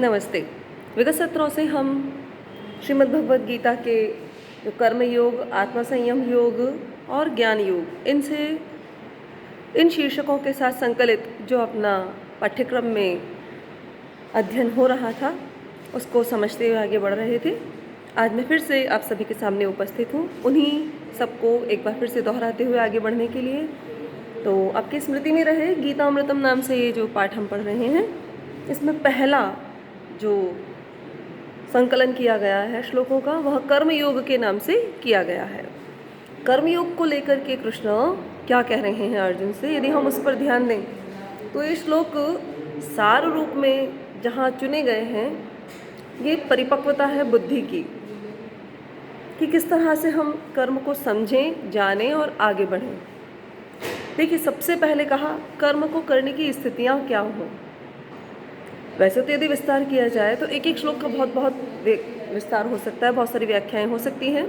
नमस्ते। विगत सत्रों से हम श्रीमद् भगवद गीता के जो कर्म योग, आत्म संयम योग और ज्ञान योग, इन शीर्षकों के साथ संकलित जो अपना पाठ्यक्रम में अध्ययन हो रहा था उसको समझते हुए आगे बढ़ रहे थे। आज मैं फिर से आप सभी के सामने उपस्थित हूँ, उन्हीं सबको एक बार फिर से दोहराते हुए आगे बढ़ने के लिए। तो आपकी स्मृति में रहे, गीतामृतम नाम से ये जो पाठ हम पढ़ रहे हैं, इसमें पहला जो संकलन किया गया है श्लोकों का, वह कर्म योग के नाम से किया गया है। कर्म योग को लेकर के कृष्ण क्या कह रहे हैं अर्जुन से, यदि हम उस पर ध्यान दें तो ये श्लोक सार रूप में जहाँ चुने गए हैं, ये परिपक्वता है बुद्धि की, कि किस तरह से हम कर्म को समझें, जानें और आगे बढ़ें। देखिए, सबसे पहले कहा कर्म को करने की स्थितियाँ क्या हों। वैसे तो यदि विस्तार किया जाए तो एक एक श्लोक का बहुत विस्तार हो सकता है, बहुत सारी व्याख्याएं हो सकती हैं,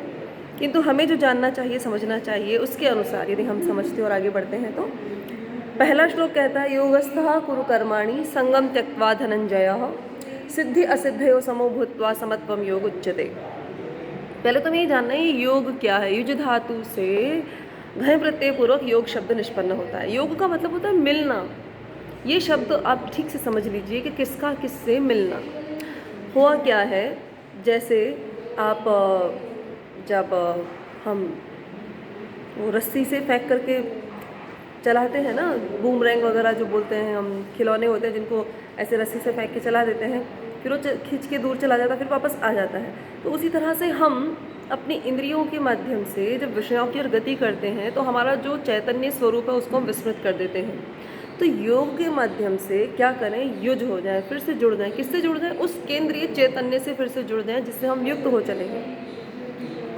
किंतु हमें जो जानना चाहिए, समझना चाहिए, उसके अनुसार यदि हम समझते और आगे बढ़ते हैं तो पहला श्लोक कहता है, योगस्थः कुरु कर्माणि संगम त्यक्त्वा धनंजयः सिद्धि असिद्धयो समो भूत्वा समत्वम योग उच्यते। पहले तो हमें ये जानना है योग क्या है। युज धातु से घय प्रत्यय पूर्वक योग शब्द निष्पन्न होता है। योग का मतलब होता है मिलना। ये शब्द आप ठीक से समझ लीजिए कि किसका किससे मिलना। हुआ क्या है, जैसे आप जब हम वो रस्सी से फेंक करके चलाते हैं ना, बूमरैंग वगैरह जो बोलते हैं, हम खिलौने होते हैं जिनको ऐसे रस्सी से फेंक के चला देते हैं, फिर वो खींच के दूर चला जाता है, फिर वापस आ जाता है। तो उसी तरह से हम अपनी इंद्रियों के माध्यम से जब विषयों की ओर गति करते हैं तो हमारा जो चैतन्य स्वरूप है उसको हम विस्मृत कर देते हैं। तो योग के माध्यम से क्या करें, युज हो जाए, फिर से जुड़ जाए। किससे जुड़ जाए? उस केंद्रीय चैतन्य से फिर से जुड़ जाए जिससे हम युक्त हो चलेंगे।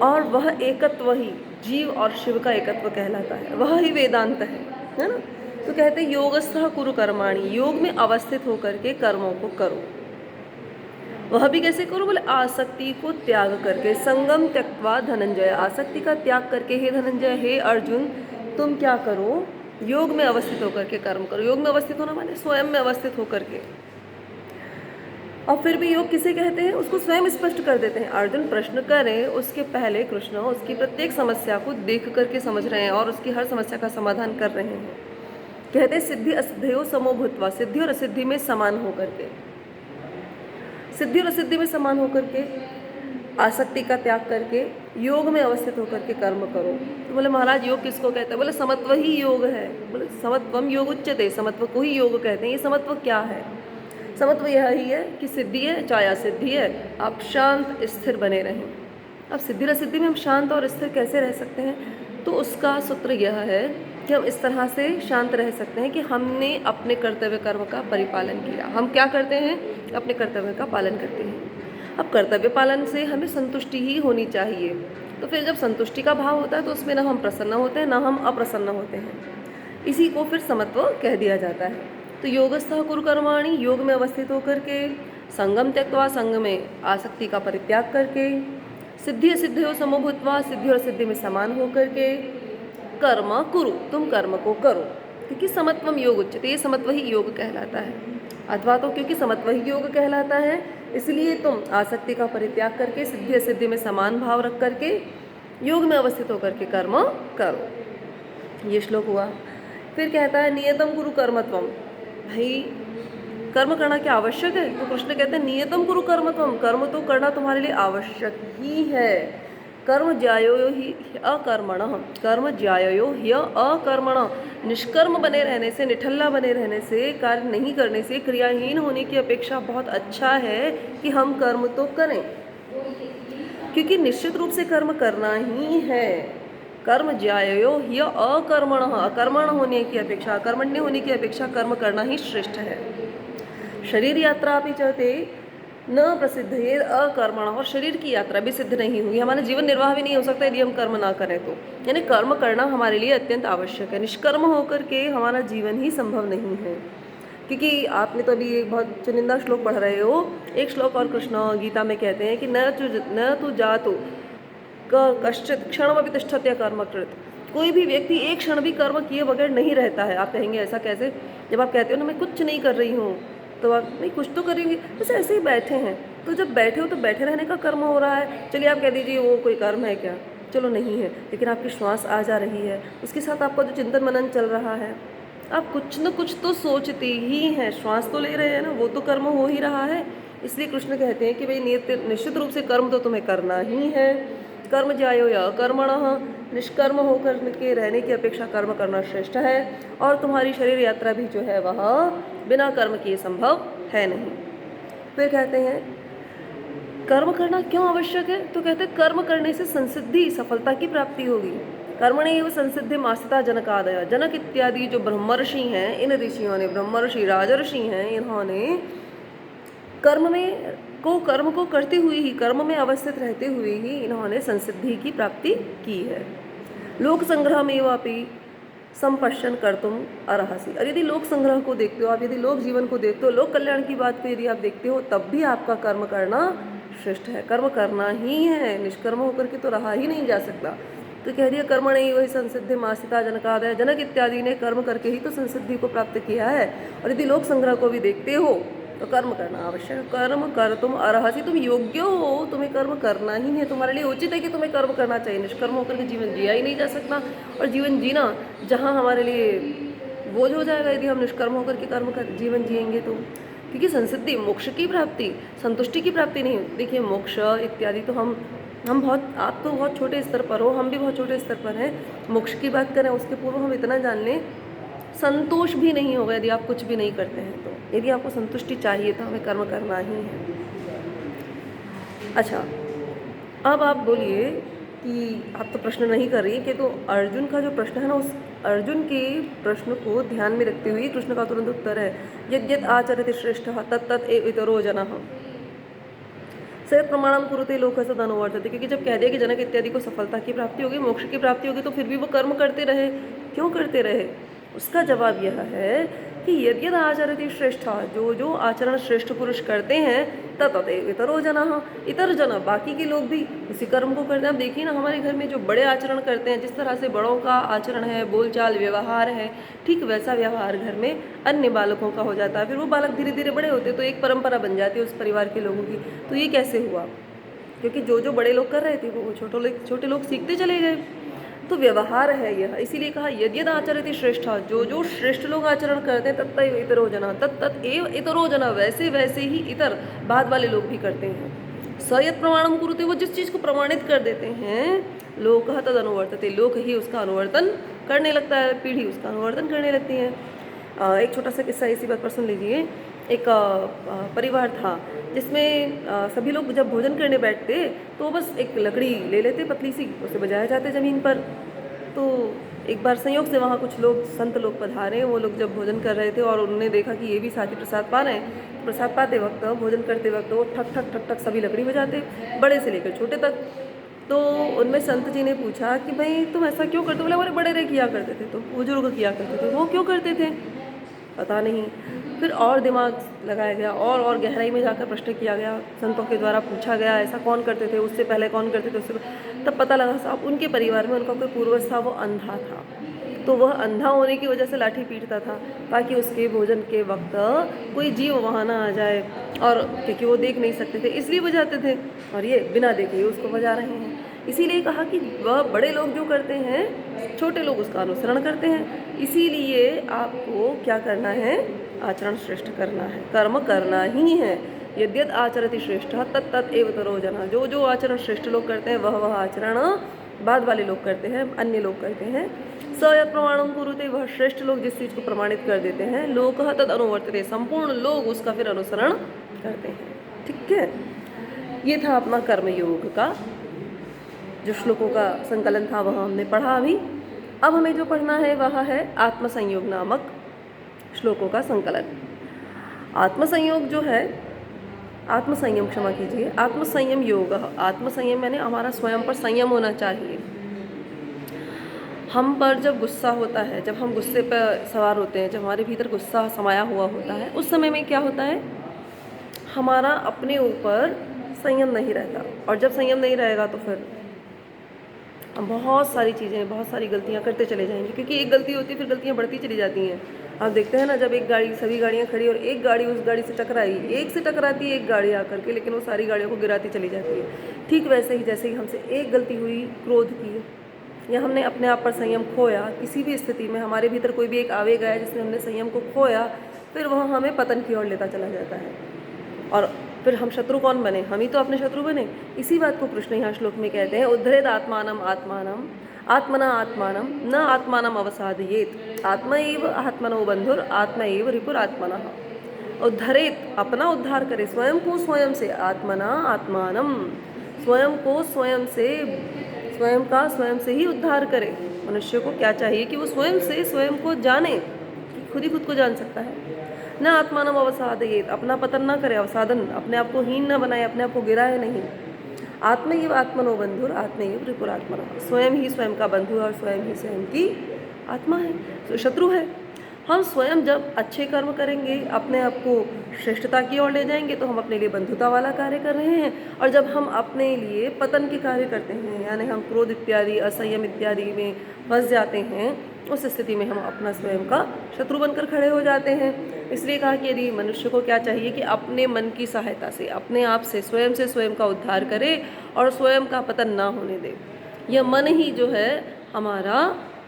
और वह एकत्व ही जीव और शिव का एकत्व कहलाता है, वह ही वेदांत है ना। तो कहते हैं योगस्थः कुरु कर्माणि, योग में अवस्थित होकर के कर्मों को करो। वह भी कैसे करो? बोले आसक्ति को त्याग करके, संगम त्यक्त्वा धनंजय, आसक्ति का त्याग करके हे धनंजय, हे अर्जुन, तुम क्या करो? योग में अवस्थित होकर के कर्म करो। योग में अवस्थित होना माने स्वयं में अवस्थित होकर के। और फिर भी योग किसे कहते हैं उसको स्वयं स्पष्ट कर देते हैं। अर्जुन प्रश्न करें उसके पहले कृष्ण उसकी प्रत्येक समस्या को देख करके समझ रहे हैं और उसकी हर समस्या का समाधान कर रहे हैं। कहते हैं सिद्धि असिद्धयो समो भूत्वा, सिद्धि और असिद्धि में समान होकर के, सिद्धि और असिद्धि में समान होकर के, आसक्ति का त्याग करके योग में अवस्थित होकर के कर्म करो। तो बोले महाराज योग किसको कहते हैं? बोले समत्व ही योग है। बोले समत्वम योग उच्यते, समत्व को ही योग कहते हैं। ये समत्व क्या है? समत्व यह ही है कि सिद्धि है चाहे असिद्धि है, आप शांत स्थिर बने रहें। अब सिद्धि असिद्धि में हम शांत और स्थिर कैसे रह सकते हैं? तो उसका सूत्र यह है कि हम इस तरह से शांत रह सकते हैं कि हमने अपने कर्तव्य कर्म का परिपालन किया। हम क्या करते हैं? अपने कर्तव्य का पालन करते हैं। अब कर्तव्य पालन से हमें संतुष्टि ही होनी चाहिए। तो फिर जब संतुष्टि का भाव होता है तो उसमें ना हम प्रसन्न होते हैं ना हम अप्रसन्न होते हैं। इसी को फिर समत्व कह दिया जाता है। तो योगस्थः कुरु कर्माणि, योग में अवस्थित होकर के, संगम त्यक्त्वा, संग में आसक्ति का परित्याग करके, सिद्धि असिद्धयो समो भूत्वा, सिद्धि और सिद्धि में समान होकर के, कर्म कुरु, तुम कर्म को करो। क्योंकि समत्वम योग उच्यते, ये समत्व ही योग कहलाता है। अथवा तो क्योंकि समत्व ही योग कहलाता है इसलिए तुम आसक्ति का परित्याग करके, सिद्धि असिद्धि में समान भाव रख करके, योग में अवस्थित होकर के कर्म करो। ये श्लोक हुआ। फिर कहता है नियतम कुरु कर्मत्वम, भाई कर्म करना क्या आवश्यक है? तो कृष्ण कहते हैं नियतम कुरु कर्मत्वम, कर्म तो करना तुम्हारे लिए आवश्यक ही है। कर्म ज्यायो ही अकर्मणः, कर्म ज्यायो ह्य अकर्मणः, निष्कर्म बने रहने से, निठल्ला बने रहने से, कार्य नहीं करने से, क्रियाहीन होने की अपेक्षा बहुत अच्छा है कि हम कर्म तो करें। क्योंकि निश्चित रूप से कर्म करना ही है। कर्म ज्यायो ह्य अकर्मणः, अकर्मण होने की अपेक्षा, अकर्मण्य होने की अपेक्षा कर्म करना ही श्रेष्ठ है। शरीर यात्रा भी चाहते न प्रसिद्ध है अकर्मण, और शरीर की यात्रा भी सिद्ध नहीं हुई, हमारा जीवन निर्वाह भी नहीं हो सकता यदि हम कर्म ना करें तो। यानी कर्म करना हमारे लिए अत्यंत आवश्यक है। निष्कर्म होकर के हमारा जीवन ही संभव नहीं है। क्योंकि आपने तो अभी एक बहुत चुनिंदा श्लोक पढ़ रहे हो। एक श्लोक और कृष्ण गीता में कहते हैं कि न तु जातु कश्चित क्षणमपि तिष्ठत्य कर्मकृत, कोई भी व्यक्ति एक क्षण भी कर्म किए बगैर नहीं रहता है। आप कहेंगे ऐसा कैसे? जब आप कहते हो ना मैं कुछ नहीं कर रही हूँ, तो आप नहीं कुछ तो करेंगे, बस ऐसे ही बैठे हैं। तो जब बैठे हो तो बैठे रहने का कर्म हो रहा है। चलिए आप कह दीजिए वो कोई कर्म है क्या, चलो नहीं है, लेकिन आपकी श्वास आ जा रही है, उसके साथ आपका जो चिंतन मनन चल रहा है, आप कुछ न कुछ तो सोचते ही हैं, श्वास तो ले रहे हैं ना, वो तो कर्म हो ही रहा है। इसलिए कृष्ण कहते हैं कि भाई निश्चित रूप से कर्म तो तुम्हें करना ही है। कर्म ज्यायो या कर्मणः, निष्कर्म होकर के रहने की अपेक्षा कर्म करना श्रेष्ठ है। और तुम्हारी शरीर यात्रा भी जो है वह बिना कर्म किए संभव है नहीं। फिर कहते हैं कर्म करना क्यों आवश्यक है, तो कहते हैं कर्म करने से संसिद्धि सफलता की प्राप्ति होगी। कर्मणे एव संसिद्धि मास्ता जनकादय, जनक इत्यादि जो ब्रह्मर्षि हैं, इन ऋषियों ने, ब्रह्मर्षि राजर्षि हैं, इन्होंने कर्म को करते हुए ही, कर्म में अवस्थित रहते हुए ही इन्होंने संसिद्धि की प्राप्ति की है। लोक संग्रह में वापी संपश्यन कर तुम अर्हसि, और यदि लोक संग्रह को देखते हो आप, यदि लोक जीवन को देखते हो, लोक कल्याण की बात को यदि आप देखते हो, तब भी आपका कर्म करना श्रेष्ठ है। कर्म करना ही है, निष्कर्म होकर के तो रहा ही नहीं जा सकता। तो कह दिया कर्म नहीं वही संसिद्धि मासिता जनकादय, जनक इत्यादि ने कर्म करके ही तो संसिद्धि को प्राप्त किया है। और यदि लोक संग्रह को भी देखते हो तो कर्म करना आवश्यक है। कर्म कर तुम अर्हसि, तुम योग्य हो, तुम्हें कर्म करना ही है, तुम्हारे लिए उचित है कि तुम्हें कर्म करना चाहिए। निष्कर्म होकर के जीवन जिया ही नहीं जा सकता, और जीवन जीना जहाँ हमारे लिए बोझ हो जाएगा यदि हम निष्कर्म होकर के कर्म कर जीवन जिएंगे तो। क्योंकि संसिद्धि मोक्ष की प्राप्ति, संतुष्टि की प्राप्ति नहीं होती। देखिए मोक्ष इत्यादि तो हम बहुत, आप तो बहुत छोटे स्तर पर हो, हम भी बहुत छोटे स्तर पर हैं। मोक्ष की बात करें उसके पूर्व हम इतना जान लें, संतोष भी नहीं होगा यदि आप कुछ भी नहीं करते हैं तो। यदि आपको संतुष्टि चाहिए तो हमें कर्म करना ही है। अच्छा, अब आप बोलिए कि आप तो प्रश्न नहीं कर रही कि, तो अर्जुन का जो प्रश्न है ना, उस अर्जुन के प्रश्न को ध्यान में रखते हुए कृष्ण का तुरंत उत्तर है यद् यद् आचरति श्रेष्ठः तत्तत् एव इतरो जनः सयत् प्रमाणम कुरुते लोकस्य तदनुवर्तते। क्योंकि जब कह दिया कि जनक इत्यादि को सफलता की प्राप्ति होगी, मोक्ष की प्राप्ति होगी, तो फिर भी वो कर्म करते रहे। क्यों करते रहे? उसका जवाब यह है कि यद्यद आचरति श्रेष्ठ, जो जो आचरण श्रेष्ठ पुरुष करते हैं, तत इतरो जनः, इतर जन बाकी के लोग भी उसी कर्म को करते हैं। अब देखिए ना, हमारे घर में जो बड़े आचरण करते हैं, जिस तरह से बड़ों का आचरण है, बोलचाल व्यवहार है, ठीक वैसा व्यवहार घर में अन्य बालकों का हो जाता है। फिर वो बालक धीरे धीरे बड़े होते, तो एक परंपरा बन जाती है उस परिवार के लोगों की। तो ये कैसे हुआ? क्योंकि जो जो बड़े लोग कर रहे थे वो छोटे लोग सीखते चले गए। तो व्यवहार है यह, इसीलिए कहा यद्यद आचरति श्रेष्ठ, जो जो श्रेष्ठ लोग आचरण करते हैं, तत्त इतरो जना, तत्त एव इतरो जना, वैसे वैसे ही इतर बाद वाले लोग भी करते हैं। सयत् प्रमाणम कुरुते, वो जिस चीज़ को प्रमाणित कर देते हैं, लोकः तद अनुवर्तते, लोक ही उसका अनुवर्तन करने लगता है, पीढ़ी उसका अनुवर्तन करने लगती है। एक छोटा सा किस्सा इसी बात पर सुन लीजिए। एक परिवार था जिसमें सभी लोग जब भोजन करने बैठते तो बस एक लकड़ी ले लेते पतली सी, उसे बजाए जाते ज़मीन पर। तो एक बार संयोग से वहाँ कुछ लोग, संत लोग पधारे, वो लोग जब भोजन कर रहे थे और उन्होंने देखा कि ये भी साथी प्रसाद पा रहे हैं, तो प्रसाद पाते वक्त, भोजन करते वक्त वो ठक ठक ठक ठक सभी लकड़ी बजाते, बड़े से लेकर छोटे तक। तो उनमें संत जी ने पूछा कि भाई तुम ऐसा क्यों करते हो? बोले हमारे बड़े रे किया करते थे, तो बुजुर्ग किया करते थे। वो क्यों करते थे? पता नहीं। फिर और दिमाग लगाया गया और गहराई में जाकर प्रश्न किया गया, संतों के द्वारा पूछा गया ऐसा कौन करते थे, उससे पहले कौन करते थे, उससे तब पता लगा साहब उनके परिवार में उनका कोई पूर्वज था, वो अंधा था। तो वह अंधा होने की वजह से लाठी पीटता था ताकि उसके भोजन के वक्त कोई जीव वहाँ ना आ जाए, और क्योंकि वो देख नहीं सकते थे इसलिए बजाते थे, और ये बिना देखे ही उसको बजा रहे हैं। इसीलिए कहा कि वह बड़े लोग जो करते हैं, छोटे लोग उसका अनुसरण करते हैं। इसीलिए आपको क्या करना है? आचरण श्रेष्ठ करना है, कर्म करना ही है। यद्यद आचरति श्रेष्ठ तत्त एव इतरो जना, जो जो आचरण श्रेष्ठ लोग करते हैं वह आचरण बाद वाले लोग करते हैं, अन्य लोग करते हैं। स यत् प्रमाणम कुरुते, वह श्रेष्ठ लोग जिस चीज़ को प्रमाणित कर देते हैं, लोकः तद अनुवर्तते, संपूर्ण लोग उसका फिर अनुसरण करते हैं। ठीक है, ये था अपना कर्मयोग का जो श्लोकों का संकलन था, वह हमने पढ़ा अभी। अब हमें जो पढ़ना है वह है आत्मसंयोग नामक श्लोकों का संकलन। आत्मसंयोग जो है, आत्मसंयम, क्षमा कीजिए, आत्मसंयम योग। आत्मसंयम यानी हमारा स्वयं पर संयम होना चाहिए। हम पर जब गुस्सा होता है, जब हम गुस्से पर सवार होते हैं, जब हमारे भीतर गुस्सा समाया हुआ होता है, उस समय में क्या होता है, हमारा अपने ऊपर संयम नहीं रहता। और जब संयम नहीं रहेगा तो फिर हम बहुत सारी चीज़ें, बहुत सारी गलतियाँ करते चले जाएंगे, क्योंकि एक गलती होती है फिर गलतियाँ बढ़ती चली जाती हैं। आप देखते हैं ना, जब एक गाड़ी, सभी गाड़ियाँ खड़ी और एक गाड़ी उस गाड़ी से टकराई, एक से टकराती है एक गाड़ी आकर के, लेकिन वो सारी गाड़ियों को गिराती चली जाती है। ठीक वैसे ही जैसे ही हमसे एक गलती हुई क्रोध की, या हमने अपने आप पर संयम खोया, किसी भी स्थिति में हमारे भीतर कोई भी एक आवेग आया जिसमें हमने संयम को खोया, फिर वह हमें पतन की ओर लेता चला जाता है। और फिर हम शत्रु कौन बने? हम ही तो अपने शत्रु बने। इसी बात को कृष्ण यहाँ श्लोक में कहते हैं, उद्धरेद आत्मानम आत्मानम आत्मना आत्मानम न आत्मानम अवसादयेत आत्मा एव आत्मनो बंधुर आत्मा एव रिपुर आत्मनः। उद्धरेत, अपना उद्धार करे, स्वयं को स्वयं से, आत्मना आत्मानम, स्वयं को स्वयं से, स्वयं का स्वयं से ही उद्धार करे। मनुष्य को क्या चाहिए कि वो स्वयं से स्वयं को जाने, खुद ही खुद को जान सकता है। न आत्मानम अवसादयेत, अपना पतन न करे, अवसादन, अपने आप को हीन न बनाए, अपने आप को गिराए नहीं। आत्मैव आत्मनो बंधुर आत्मैव रिपुरात्मनः, स्वयं ही स्वयं का बंधु है और स्वयं ही स्वयं की आत्मा है, तो शत्रु है। हम स्वयं जब अच्छे कर्म करेंगे, अपने आप को श्रेष्ठता की ओर ले जाएंगे, तो हम अपने लिए बंधुता वाला कार्य कर रहे हैं। और जब हम अपने लिए पतन के कार्य करते हैं, यानी हम क्रोध इत्यादि, असंयम इत्यादि में फंस जाते हैं, उस स्थिति में हम अपना स्वयं का शत्रु बनकर खड़े हो जाते हैं। इसलिए कहा कि यदि मनुष्य को क्या चाहिए कि अपने मन की सहायता से, अपने आप से स्वयं का उद्धार करे और स्वयं का पतन ना होने दे। यह मन ही जो है हमारा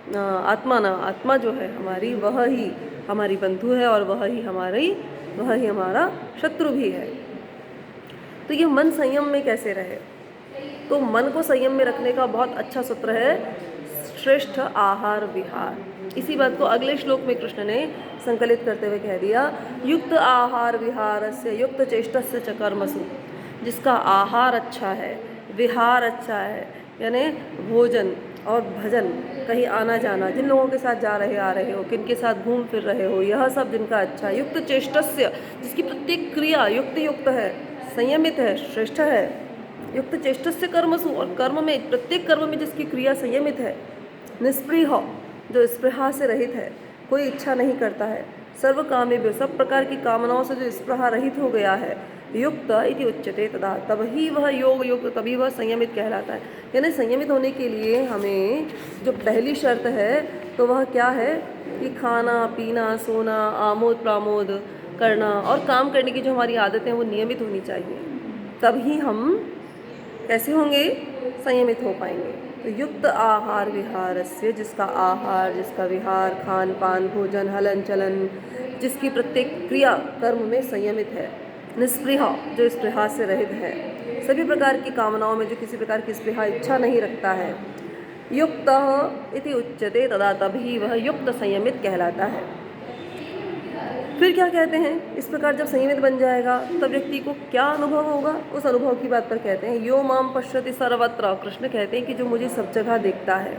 आत्मा जो है हमारी, वह ही हमारी बंधु है और वह ही हमारा शत्रु भी है। तो ये मन संयम में कैसे रहे? तो मन को संयम में रखने का बहुत अच्छा सूत्र है श्रेष्ठ आहार विहार। इसी बात को अगले श्लोक में कृष्ण ने संकलित करते हुए कह दिया, युक्त आहार विहारस्य युक्त चेष्टस्य च कर्मसु। जिसका आहार अच्छा है, विहार अच्छा है, यानी भोजन और भजन, कहीं आना जाना, जिन लोगों के साथ जा रहे आ रहे हो, किन के साथ घूम फिर रहे हो, यह सब जिनका अच्छा, युक्त चेष्टस्य, जिसकी प्रत्येक क्रिया युक्त है, संयमित है, श्रेष्ठ है। युक्त चेष्टस्य कर्मसु, और कर्म में, प्रत्येक कर्म में जिसकी क्रिया संयमित है। निष्पृह, जो स्पृहा से रहित है, कोई इच्छा नहीं करता है। सर्व कामेभ्यो, सब प्रकार की कामनाओं से जो स्पृहा रहित हो गया है। युक्त इति उच्यते तदा, तब ही वह योग युक्त, तभी वह संयमित कहलाता है। यानी संयमित होने के लिए हमें जो पहली शर्त है तो वह क्या है कि खाना पीना, सोना, आमोद प्रमोद करना और काम करने की जो हमारी आदतें हैं वो नियमित होनी चाहिए। तभी हम कैसे होंगे? संयमित हो पाएंगे। तो युक्त आहार विहारस्य, जिसका आहार, जिसका विहार, खान पान, भोजन, हलन चलन, जिसकी प्रत्येक क्रिया कर्म में संयमित है। निस्पृह, जो स्पृहा से रहित है, सभी प्रकार की कामनाओं में जो किसी प्रकार की स्पृहा, इच्छा नहीं रखता है। युक्त इति उच्यते तदा, तभी वह युक्त संयमित कहलाता है। फिर क्या कहते हैं? इस प्रकार जब संयमित बन जाएगा तब व्यक्ति को क्या अनुभव होगा? उस अनुभव की बात पर कहते हैं, यो माम पश्यति सर्वत्र। कृष्ण कहते हैं कि जो मुझे सब जगह देखता है,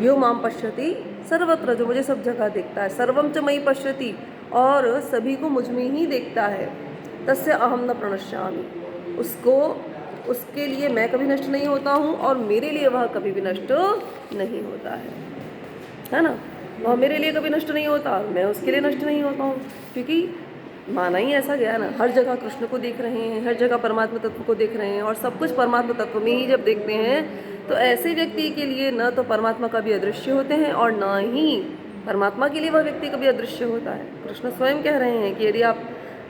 यो माम पश्यति सर्वत्र, जो मुझे सब जगह देखता है, सर्वम च मयि पश्यति, और सभी को मुझ में ही देखता है। तस्य अहम न प्रणश्यामि, उसके लिए मैं कभी नष्ट नहीं होता हूँ और मेरे लिए वह कभी भी नष्ट नहीं होता है ना। वह मेरे लिए कभी नष्ट नहीं होता, मैं उसके लिए नष्ट नहीं होता हूँ, क्योंकि माना ही ऐसा गया ना, हर जगह कृष्ण को देख रहे हैं, हर जगह परमात्मा तत्व को देख रहे हैं, और सब कुछ परमात्मा तत्व में ही जब देखते हैं तो ऐसे व्यक्ति के लिए न तो परमात्मा कभी अदृश्य होते हैं और न ही परमात्मा के लिए वह व्यक्ति कभी अदृश्य होता है। कृष्ण स्वयं कह रहे हैं कि यदि आप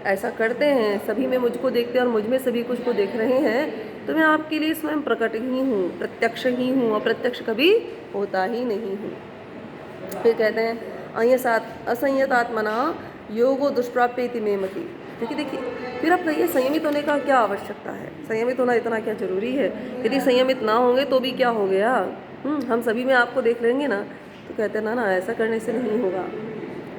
ऐसा करते हैं, सभी में मुझको देखते हैं और मुझ में सभी कुछ को देख रहे हैं, तो मैं आपके लिए स्वयं प्रकट ही हूँ, प्रत्यक्ष ही हूँ, अप्रत्यक्ष कभी होता ही नहीं हूँ। फिर कहते हैं असंयतात्मना योगो दुष्प्राप्येति मे मति। क्योंकि देखिए, फिर आप कहिए संयमित होने का क्या आवश्यकता है, संयमित होना इतना क्या जरूरी है? यदि संयमित ना होंगे तो भी क्या हो गया, हम सभी में आपको देख लेंगे ना, तो कहते हैं ना ऐसा करने से नहीं होगा।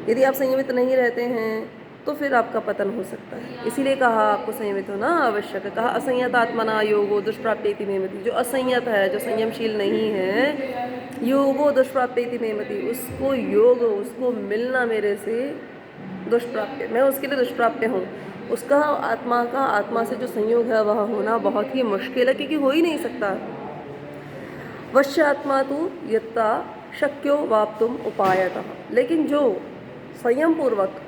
यदि आप संयमित नहीं रहते हैं तो फिर आपका पतन हो सकता है। इसीलिए कहा आपको संयमित होना आवश्यक है। कहा असंयतात्मना योगो दुष्प्राप्येति मे मति, जो असंयत है, जो संयमशील नहीं है, योगो दुष्प्राप्येति मे मति, उसको योग, उसको मिलना मेरे से दुष्प्राप्य, मैं उसके लिए दुष्प्राप्य हूँ। उसका आत्मा से जो संयोग है वह होना बहुत ही मुश्किल है, क्योंकि हो ही नहीं सकता। वश्य आत्मा तो यत्ता शक्यो वाप्तुम उपायतः, लेकिन जो संयम पूर्वक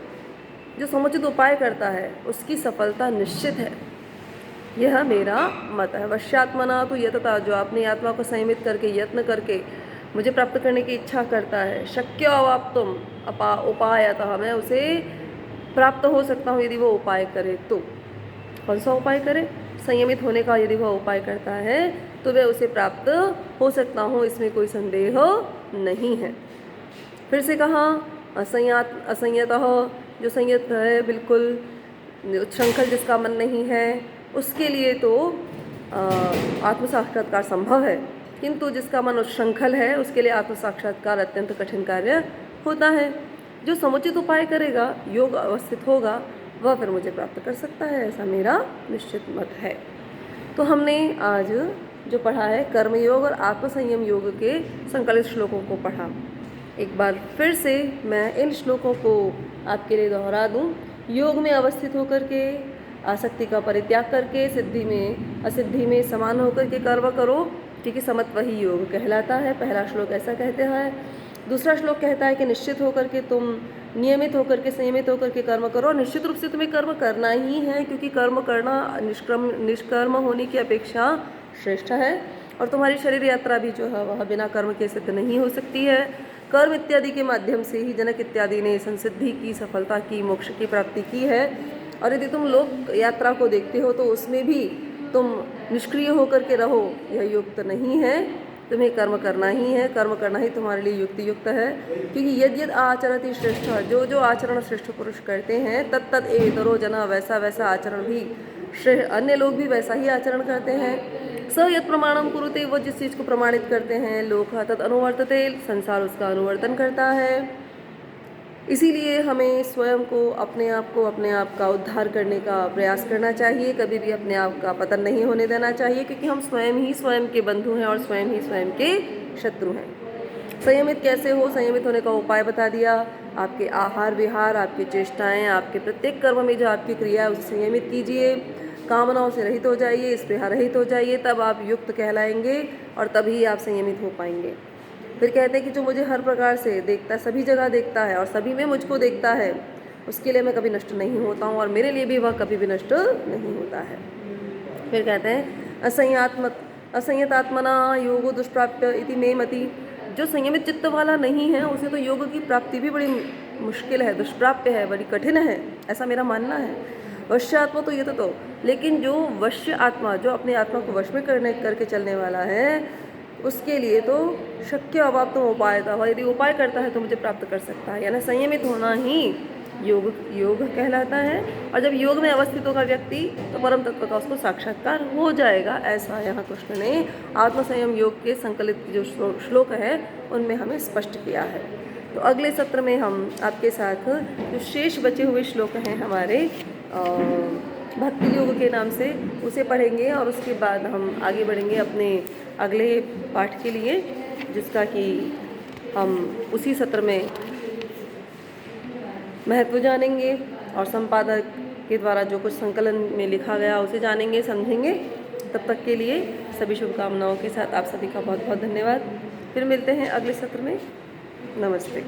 जो समुचित उपाय करता है उसकी सफलता निश्चित है। यह मेरा मत है। वश्यात्मना तो यतता, जो अपनी आत्मा को संयमित करके, यत्न करके मुझे प्राप्त करने की इच्छा करता है, शक्य अवाप्तुम उपायतः, मैं उसे प्राप्त हो सकता हूँ यदि वो उपाय करे तो। कौन सा उपाय करे? संयमित होने का यदि वह उपाय करता है तो वह उसे प्राप्त हो सकता हूँ, इसमें कोई संदेह नहीं है। फिर से कहा असंयतः, जो संयत है बिल्कुल उच्छृंखल, जिसका मन नहीं है, उसके लिए तो आत्म साक्षात्कार संभव है, किंतु जिसका मन उच्छृंखल है उसके लिए आत्म साक्षात्कार अत्यंत कठिन कार्य होता है। जो समुचित उपाय करेगा, योग अवस्थित होगा, वह फिर मुझे प्राप्त कर सकता है, ऐसा मेरा निश्चित मत है। तो हमने आज जो पढ़ा है कर्मयोग और आत्मसंयम योग के संकलित श्लोकों को पढ़ा। एक बार फिर से मैं इन श्लोकों को आपके लिए दोहरा दूं। योग में अवस्थित होकर के आसक्ति का परित्याग करके सिद्धि में असिद्धि में समान होकर के कर्म करो, क्योंकि समत्व ही योग कहलाता है। पहला श्लोक ऐसा कहते हैं। दूसरा श्लोक कहता है कि निश्चित होकर के तुम नियमित होकर के संयमित होकर के कर्म करो। निश्चित रूप से तुम्हें कर्म करना ही है, क्योंकि कर्म करना निष्कर्म होने की अपेक्षा श्रेष्ठ है। और तुम्हारी शरीर यात्रा भी जो है वह बिना कर्म के सिद्ध नहीं हो सकती है। कर्म इत्यादि के माध्यम से ही जनक इत्यादि ने संसिद्धि की, सफलता की, मोक्ष की प्राप्ति की है। और यदि तुम लोक यात्रा को देखते हो तो उसमें भी तुम निष्क्रिय होकर के रहो, यह युक्त नहीं है। तुम्हें कर्म करना ही है, कर्म करना ही तुम्हारे लिए युक्त है। क्योंकि यद यद आचरति श्रेष्ठ, जो जो आचरण श्रेष्ठ पुरुष करते हैं, तत् तत् एवेतरो जना, वैसा वैसा आचरण भी अन्य लोग भी वैसा ही आचरण करते हैं। स यत् प्रमाणम कुरुते, वो जिस चीज़ को प्रमाणित करते हैं, लोक तत् अनुवर्तते, संसार उसका अनुवर्तन करता है। इसीलिए हमें स्वयं को अपने आप का उद्धार करने का प्रयास करना चाहिए। कभी भी अपने आप का पतन नहीं होने देना चाहिए, क्योंकि हम स्वयं ही स्वयं के बंधु हैं और स्वयं ही स्वयं के शत्रु हैं। संयमित कैसे हो? संयमित होने का उपाय बता दिया। आपके आहार विहार, आपकी चेष्टाएं, आपके प्रत्येक कर्म में जो आपकी क्रिया है उसे संयमित कीजिए। कामनाओं से रहित हो जाइए, स्पृहा रहित हो जाइए, तब आप युक्त कहलाएंगे और तभी आप संयमित हो पाएंगे। फिर कहते हैं कि जो मुझे हर प्रकार से देखता है, सभी जगह देखता है और सभी में मुझको देखता है, उसके लिए मैं कभी नष्ट नहीं होता हूँ और मेरे लिए भी वह कभी भी नष्ट नहीं होता है। फिर कहते हैं असंयतात्मना योगो दुष्प्राप्य इति मे मति, जो संयमित चित्त वाला नहीं है उसे तो योग की प्राप्ति भी बड़ी मुश्किल है, दुष्प्राप्य है, बड़ी कठिन है, ऐसा मेरा मानना है। वश्य आत्मा तो ये तो लेकिन जो वश्य आत्मा, जो अपने आत्मा को वश में करके चलने वाला है, उसके लिए तो शक्य अवाप्त उपाय था। यदि उपाय करता है तो मुझे प्राप्त कर सकता है, यानी संयमित होना ही योग कहलाता है। और जब योग में अवस्थित होगा व्यक्ति तो परम तत्व का उसको साक्षात्कार हो जाएगा। ऐसा यहाँ कृष्ण ने आत्मसंयम योग के संकलित जो श्लोक है उनमें हमें स्पष्ट किया है। तो अगले सत्र में हम आपके साथ जो शेष बचे हुए श्लोक हैं हमारे भक्ति योग के नाम से, उसे पढ़ेंगे और उसके बाद हम आगे बढ़ेंगे अपने अगले पाठ के लिए, जिसका कि हम उसी सत्र में महत्व जानेंगे और संपादक के द्वारा जो कुछ संकलन में लिखा गया उसे जानेंगे, समझेंगे। तब तक के लिए सभी शुभकामनाओं के साथ आप सभी का बहुत बहुत धन्यवाद। फिर मिलते हैं अगले सत्र में। नमस्ते।